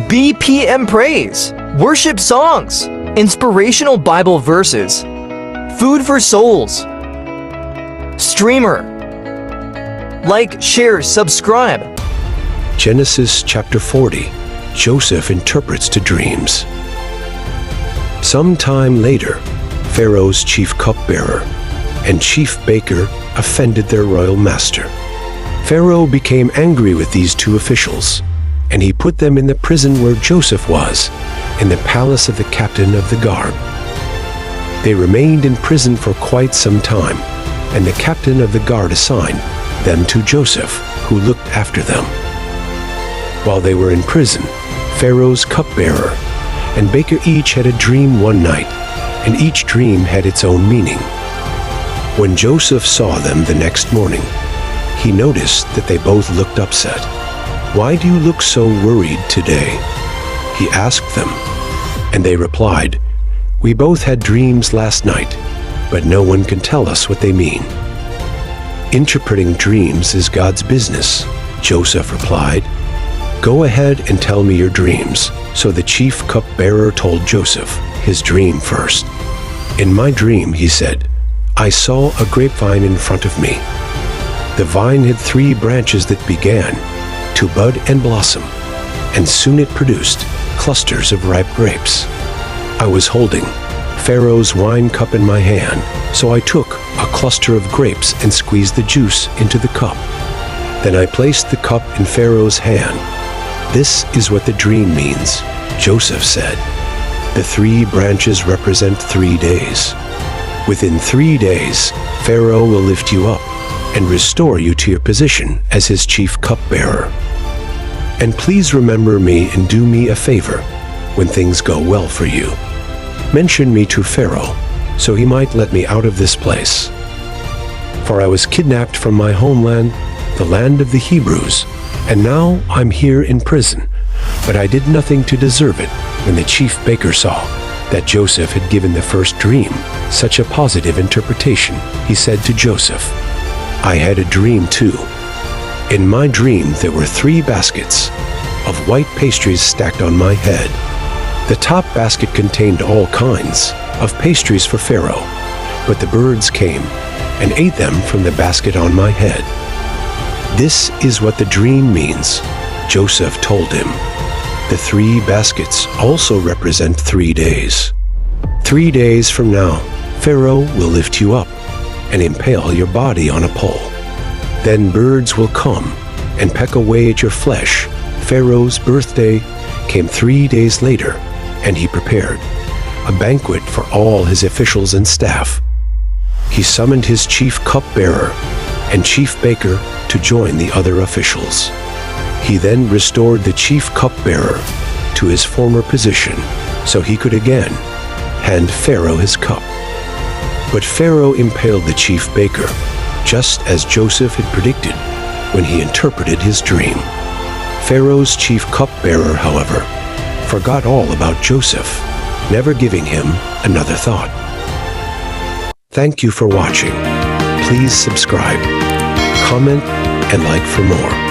BPM praise, worship songs, inspirational Bible verses, food for souls. Streamer. Like, share, subscribe. Genesis chapter 40. Joseph interprets to dreams. Some time later, Pharaoh's chief cupbearer and chief baker offended their royal master. Pharaoh became angry with these two officials, and he put them in the prison where Joseph was, in the palace of the captain of the guard. They remained in prison for quite some time, and the captain of the guard assigned them to Joseph, who looked after them. While they were in prison, Pharaoh's cupbearer and baker each had a dream one night, and each dream had its own meaning. When Joseph saw them the next morning, he noticed that they both looked upset. "Why do you look so worried today?" he asked them, and they replied, "We both had dreams last night, but no one can tell us what they mean." "Interpreting dreams is God's business," Joseph replied. "Go ahead and tell me your dreams." So the chief cupbearer told Joseph his dream first. "In my dream," he said, "I saw a grapevine in front of me. The vine had 3 branches that began to bud and blossom, and soon it produced clusters of ripe grapes. I was holding Pharaoh's wine cup in my hand, so I took a cluster of grapes and squeezed the juice into the cup. Then I placed the cup in Pharaoh's hand. This is what the dream means," Joseph said. "The 3 branches represent 3 days. Within 3 days, Pharaoh will lift you up and restore you to your position as his chief cupbearer. And please remember me and do me a favor when things go well for you. Mention me to Pharaoh, so he might let me out of this place. For I was kidnapped from my homeland, the land of the Hebrews, and now I'm here in prison. But I did nothing to deserve it." When the chief baker saw that Joseph had given the first dream such a positive interpretation, he said to Joseph, "I had a dream too. In my dream there were 3 baskets of white pastries stacked on my head. The top basket contained all kinds of pastries for Pharaoh, but the birds came and ate them from the basket on my head. This is what the dream means," Joseph told him. "The 3 baskets also represent 3 days. 3 days from now, Pharaoh will lift you up and impale your body on a pole. Then birds will come and peck away at your flesh." Pharaoh's birthday came 3 days later, and he prepared a banquet for all his officials and staff. He summoned his chief cupbearer and chief baker to join the other officials. He then restored the chief cupbearer to his former position, so he could again hand Pharaoh his cup. But Pharaoh impaled the chief baker, just as Joseph had predicted when he interpreted his dream. Pharaoh's chief cupbearer, however, forgot all about Joseph, never giving him another thought. Thank you for watching. Please subscribe, comment, and like for more.